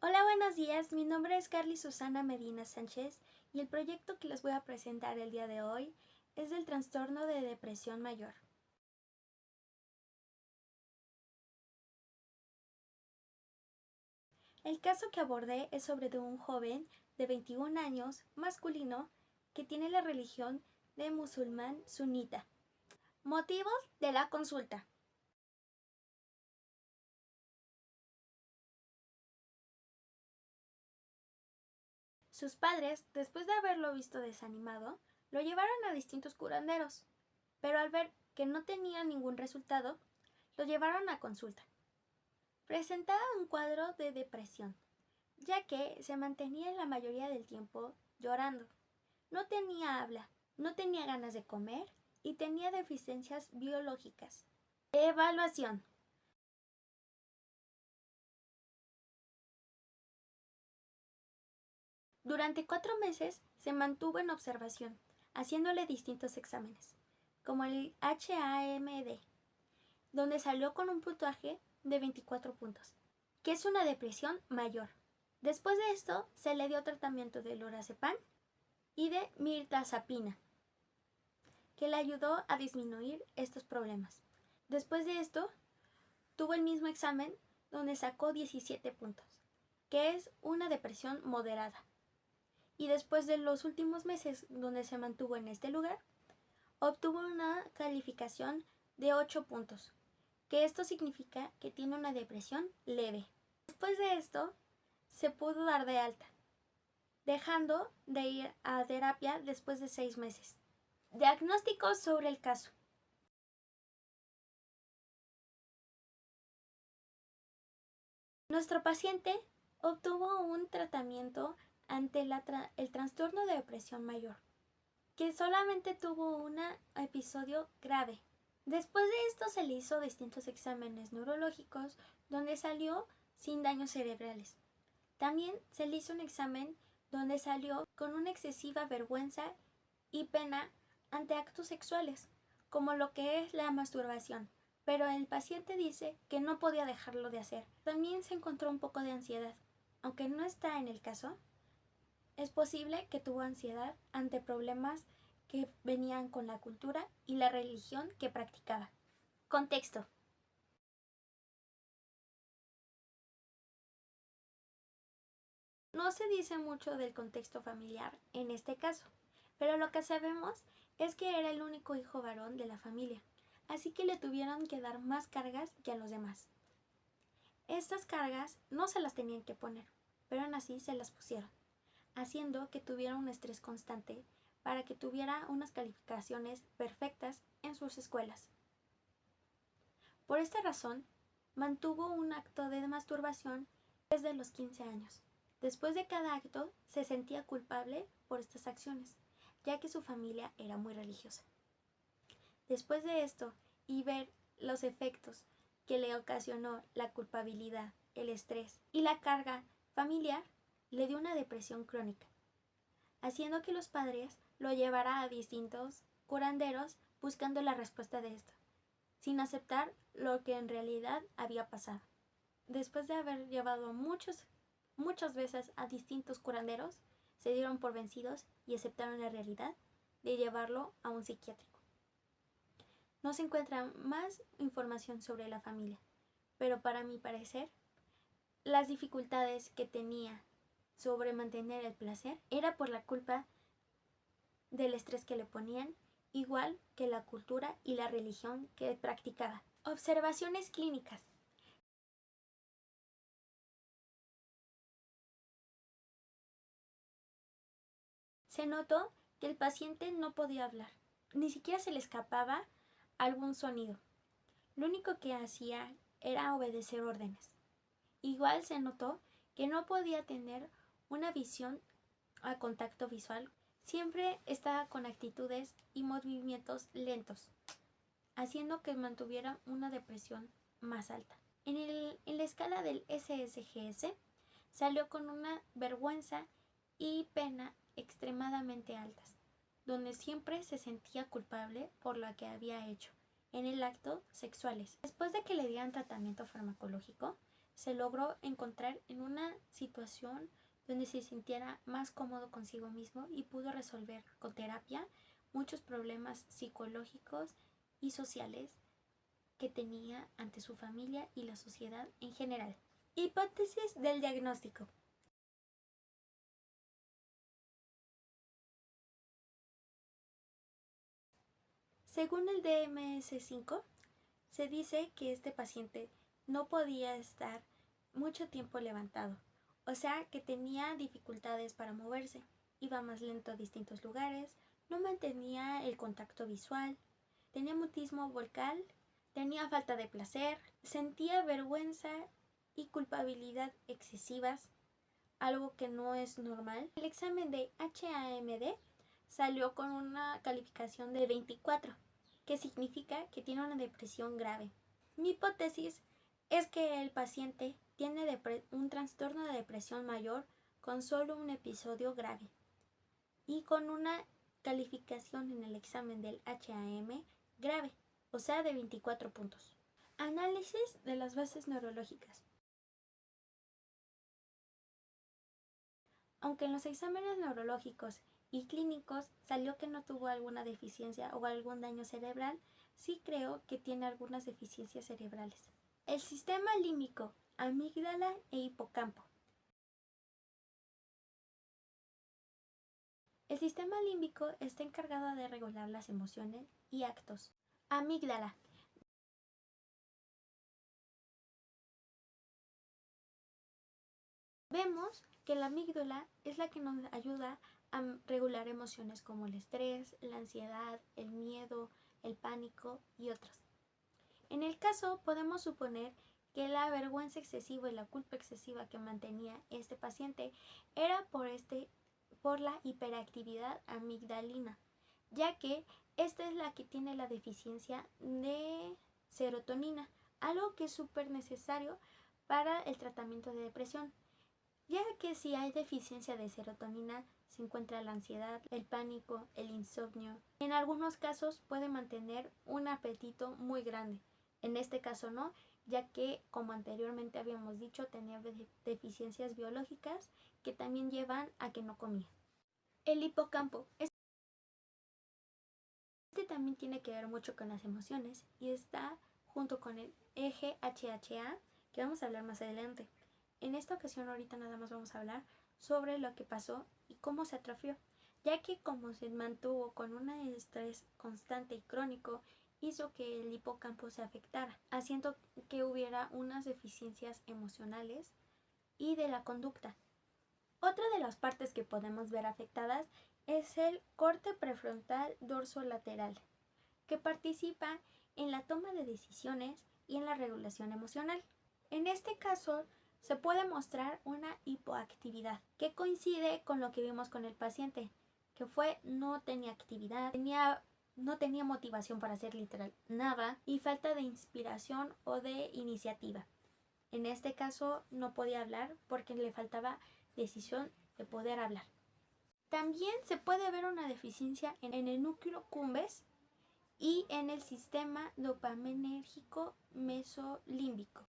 Hola, buenos días. Mi nombre es Carly Susana Medina Sánchez y el proyecto que les voy a presentar el día de hoy es del trastorno de depresión mayor. El caso que abordé es sobre de un joven de 21 años, masculino, que tiene la religión de musulmán sunita. Motivos de la consulta. Sus padres, después de haberlo visto desanimado, lo llevaron a distintos curanderos, pero al ver que no tenía ningún resultado, lo llevaron a consulta. Presentaba un cuadro de depresión, ya que se mantenía la mayoría del tiempo llorando. No tenía habla, no tenía ganas de comer y tenía deficiencias biológicas. Evaluación. Durante 4 meses se mantuvo en observación, haciéndole distintos exámenes, como el HAMD, donde salió con un puntaje de 24 puntos, que es una depresión mayor. Después de esto, se le dio tratamiento de lorazepam y de mirtazapina, que le ayudó a disminuir estos problemas. Después de esto, tuvo el mismo examen donde sacó 17 puntos, que es una depresión moderada. Y después de los últimos meses donde se mantuvo en este lugar, obtuvo una calificación de 8 puntos, que esto significa que tiene una depresión leve. Después de esto, se pudo dar de alta, dejando de ir a terapia después de 6 meses. Diagnóstico sobre el caso. Nuestro paciente obtuvo un tratamiento ante el trastorno de depresión mayor, que solamente tuvo un episodio grave. Después de esto se le hizo distintos exámenes neurológicos donde salió sin daños cerebrales. También se le hizo un examen donde salió con una excesiva vergüenza y pena ante actos sexuales, como lo que es la masturbación, pero el paciente dice que no podía dejarlo de hacer. También se encontró un poco de ansiedad. Aunque no está en el caso, es posible que tuvo ansiedad ante problemas que venían con la cultura y la religión que practicaba. Contexto. No se dice mucho del contexto familiar en este caso, pero lo que sabemos es que era el único hijo varón de la familia, así que le tuvieron que dar más cargas que a los demás. Estas cargas no se las tenían que poner, pero aún así se las pusieron, haciendo que tuviera un estrés constante para que tuviera unas calificaciones perfectas en sus escuelas. Por esta razón, mantuvo un acto de masturbación desde los 15 años. Después de cada acto, se sentía culpable por estas acciones, ya que su familia era muy religiosa. Después de esto, y ver los efectos que le ocasionó la culpabilidad, el estrés y la carga familiar, le dio una depresión crónica, haciendo que los padres lo llevara a distintos curanderos buscando la respuesta de esto, sin aceptar lo que en realidad había pasado. Después de haber llevado muchas veces a distintos curanderos, se dieron por vencidos y aceptaron la realidad de llevarlo a un psiquiátrico. No se encuentra más información sobre la familia, pero para mi parecer, las dificultades que tenía sobre mantener el placer era por la culpa del estrés que le ponían, igual que la cultura y la religión que practicaba. Observaciones clínicas. Se notó que el paciente no podía hablar, ni siquiera se le escapaba algún sonido. Lo único que hacía era obedecer órdenes. Igual se notó que no podía tener una visión a contacto visual. Siempre estaba con actitudes y movimientos lentos, haciendo que mantuviera una depresión más alta. En la escala del SSGS salió con una vergüenza y pena extremadamente altas, donde siempre se sentía culpable por lo que había hecho en el acto sexuales. Después de que le dieran tratamiento farmacológico, se logró encontrar en una situación donde se sintiera más cómodo consigo mismo y pudo resolver con terapia muchos problemas psicológicos y sociales que tenía ante su familia y la sociedad en general. Hipótesis del diagnóstico. Según el DMS-5, se dice que este paciente no podía estar mucho tiempo levantado, o sea que tenía dificultades para moverse, iba más lento a distintos lugares, no mantenía el contacto visual, tenía mutismo vocal, tenía falta de placer, sentía vergüenza y culpabilidad excesivas, algo que no es normal. El examen de HAMD salió con una calificación de 24, que significa que tiene una depresión grave. Mi hipótesis es que el paciente tiene un trastorno de depresión mayor con solo un episodio grave y con una calificación en el examen del HAM grave, o sea de 24 puntos. Análisis de las bases neurológicas. Aunque en los exámenes neurológicos y clínicos salió que no tuvo alguna deficiencia o algún daño cerebral, sí creo que tiene algunas deficiencias cerebrales. El sistema límbico, amígdala e hipocampo. El sistema límbico está encargado de regular las emociones y actos. Amígdala. Vemos que la amígdala es la que nos ayuda a regular emociones como el estrés, la ansiedad, el miedo, el pánico y otros. En el caso, podemos suponer que la vergüenza excesiva y la culpa excesiva que mantenía este paciente era por la hiperactividad amigdalina, ya que esta es la que tiene la deficiencia de serotonina, algo que es súper necesario para el tratamiento de depresión, ya que si hay deficiencia de serotonina se encuentra la ansiedad, el pánico, el insomnio. En algunos casos puede mantener un apetito muy grande. En este caso no, ya que, como anteriormente habíamos dicho, tenía deficiencias biológicas que también llevan a que no comía. El hipocampo. Este también tiene que ver mucho con las emociones y está junto con el eje HHA, que vamos a hablar más adelante. En esta ocasión ahorita nada más vamos a hablar sobre lo que pasó y cómo se atrofió, ya que como se mantuvo con un estrés constante y crónico, hizo que el hipocampo se afectara, haciendo que hubiera unas deficiencias emocionales y de la conducta. Otra de las partes que podemos ver afectadas es el corte prefrontal dorsolateral, que participa en la toma de decisiones y en la regulación emocional. En este caso, se puede mostrar una hipoactividad, que coincide con lo que vimos con el paciente, que fue no tenía actividad, no tenía motivación para hacer literal nada y falta de inspiración o de iniciativa. En este caso no podía hablar porque le faltaba decisión de poder hablar. También se puede ver una deficiencia en el núcleo cumbres y en el sistema dopaminérgico mesolímbico.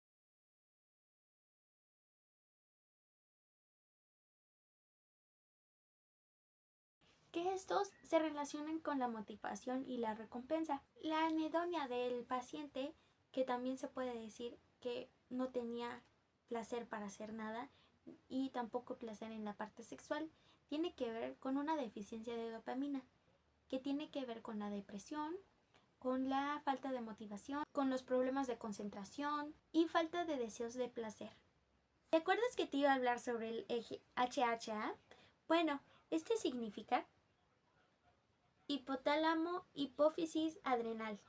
Que estos se relacionan con la motivación y la recompensa. La anedonia del paciente, que también se puede decir que no tenía placer para hacer nada y tampoco placer en la parte sexual, tiene que ver con una deficiencia de dopamina, que tiene que ver con la depresión, con la falta de motivación, con los problemas de concentración y falta de deseos de placer. ¿Te acuerdas que te iba a hablar sobre el eje HHA? Bueno, este significa hipotálamo, hipófisis, adrenal,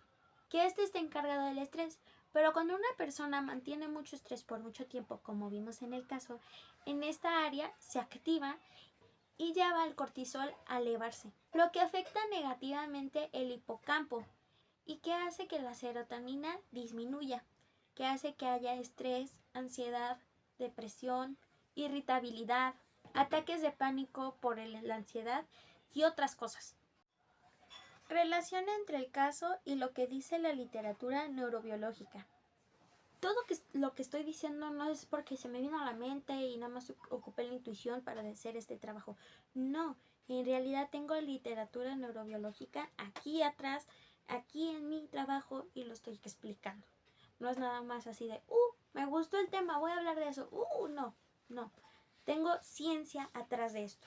que este está encargado del estrés, pero cuando una persona mantiene mucho estrés por mucho tiempo, como vimos en el caso, en esta área se activa y lleva al cortisol a elevarse, lo que afecta negativamente el hipocampo y que hace que la serotonina disminuya, que hace que haya estrés, ansiedad, depresión, irritabilidad, ataques de pánico por la ansiedad y otras cosas. Relación entre el caso y lo que dice la literatura neurobiológica. lo que estoy diciendo no es porque se me vino a la mente y nada más ocupé la intuición para hacer este trabajo. No, en realidad tengo literatura neurobiológica aquí atrás, aquí en mi trabajo y lo estoy explicando. No es nada más así de, me gustó el tema, voy a hablar de eso. No. Tengo ciencia atrás de esto.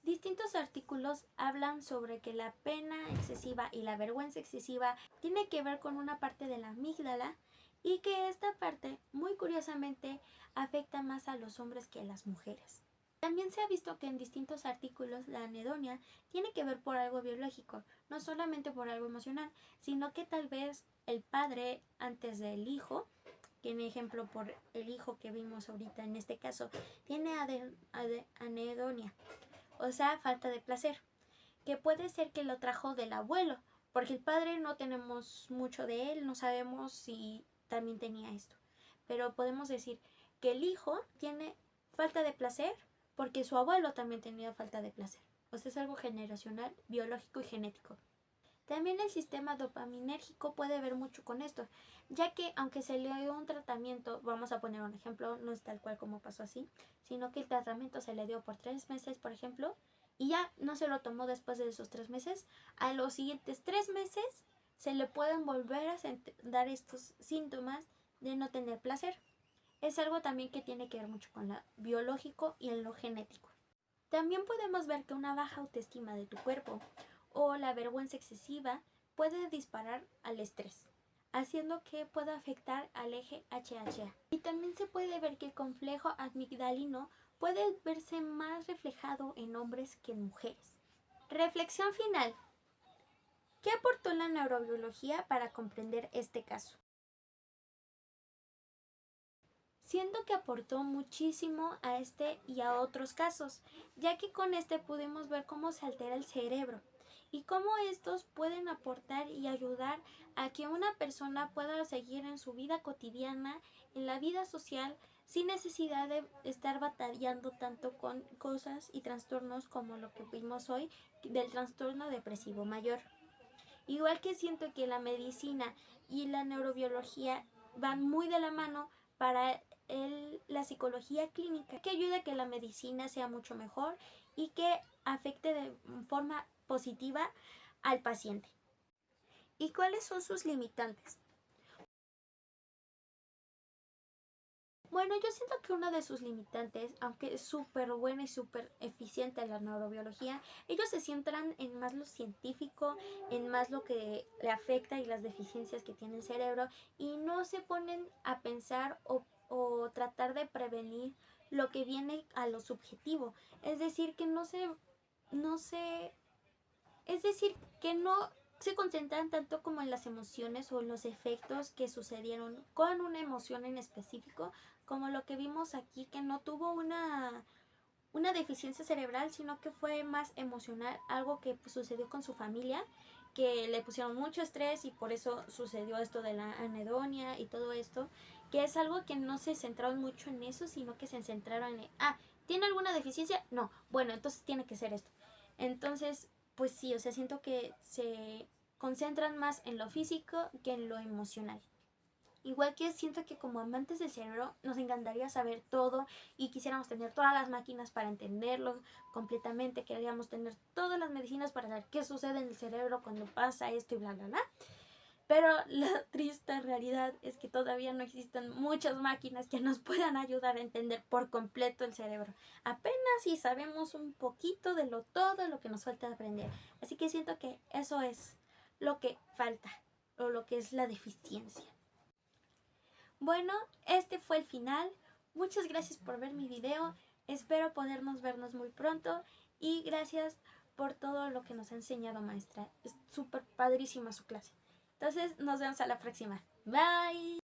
Distintos artículos hablan sobre que la pena excesiva y la vergüenza excesiva tiene que ver con una parte de la amígdala y que esta parte, muy curiosamente, afecta más a los hombres que a las mujeres. También se ha visto que en distintos artículos la anedonia tiene que ver por algo biológico, no solamente por algo emocional, sino que tal vez el padre antes del hijo, que en ejemplo por el hijo que vimos ahorita en este caso, tiene anedonia, o sea, falta de placer, que puede ser que lo trajo del abuelo, porque el padre no tenemos mucho de él, no sabemos si también tenía esto, pero podemos decir que el hijo tiene falta de placer porque su abuelo también tenía falta de placer. O sea, es algo generacional, biológico y genético. También el sistema dopaminérgico puede ver mucho con esto, ya que aunque se le dio un tratamiento, vamos a poner un ejemplo, no es tal cual como pasó así, sino que el tratamiento se le dio por 3 meses, por ejemplo, y ya no se lo tomó después de esos 3 meses, a los siguientes 3 meses se le pueden volver a dar estos síntomas de no tener placer. Es algo también que tiene que ver mucho con lo biológico y en lo genético. También podemos ver que una baja autoestima de tu cuerpo o la vergüenza excesiva puede disparar al estrés, haciendo que pueda afectar al eje HHA. Y también se puede ver que el complejo amigdalino puede verse más reflejado en hombres que en mujeres. Reflexión final. ¿Qué aportó la neurobiología para comprender este caso? Siento que aportó muchísimo a este y a otros casos, ya que con este pudimos ver cómo se altera el cerebro y cómo estos pueden aportar y ayudar a que una persona pueda seguir en su vida cotidiana, en la vida social, sin necesidad de estar batallando tanto con cosas y trastornos como lo que vimos hoy del trastorno depresivo mayor. Igual que siento que la medicina y la neurobiología van muy de la mano para la psicología clínica, que ayuda a que la medicina sea mucho mejor y que afecte de forma positiva al paciente. ¿Y cuáles son sus limitantes? Bueno, yo siento que uno de sus limitantes, aunque es súper buena y súper eficiente la neurobiología, ellos se centran en más lo científico, en más lo que le afecta y las deficiencias que tiene el cerebro y no se ponen a pensar o tratar de prevenir lo que viene a lo subjetivo. Es decir, que no se concentran tanto como en las emociones o en los efectos que sucedieron con una emoción en específico, como lo que vimos aquí, que no tuvo una deficiencia cerebral, sino que fue más emocional, algo que sucedió con su familia, que le pusieron mucho estrés y por eso sucedió esto de la anedonia y todo esto, que es algo que no se centraron mucho en eso, sino que se centraron en, ¿tiene alguna deficiencia? No, bueno, entonces tiene que ser esto. Entonces, pues sí, o sea, siento que se concentran más en lo físico que en lo emocional. Igual que siento que como amantes del cerebro nos encantaría saber todo y quisiéramos tener todas las máquinas para entenderlo completamente, queríamos tener todas las medicinas para saber qué sucede en el cerebro cuando pasa esto y bla, bla, bla. Pero la triste realidad es que todavía no existen muchas máquinas que nos puedan ayudar a entender por completo el cerebro. Apenas si sabemos un poquito de todo lo que nos falta aprender. Así que siento que eso es lo que falta o lo que es la deficiencia. Bueno, este fue el final. Muchas gracias por ver mi video. Espero podernos vernos muy pronto y gracias por todo lo que nos ha enseñado, maestra. Es súper padrísima su clase. Entonces nos vemos a la próxima. Bye.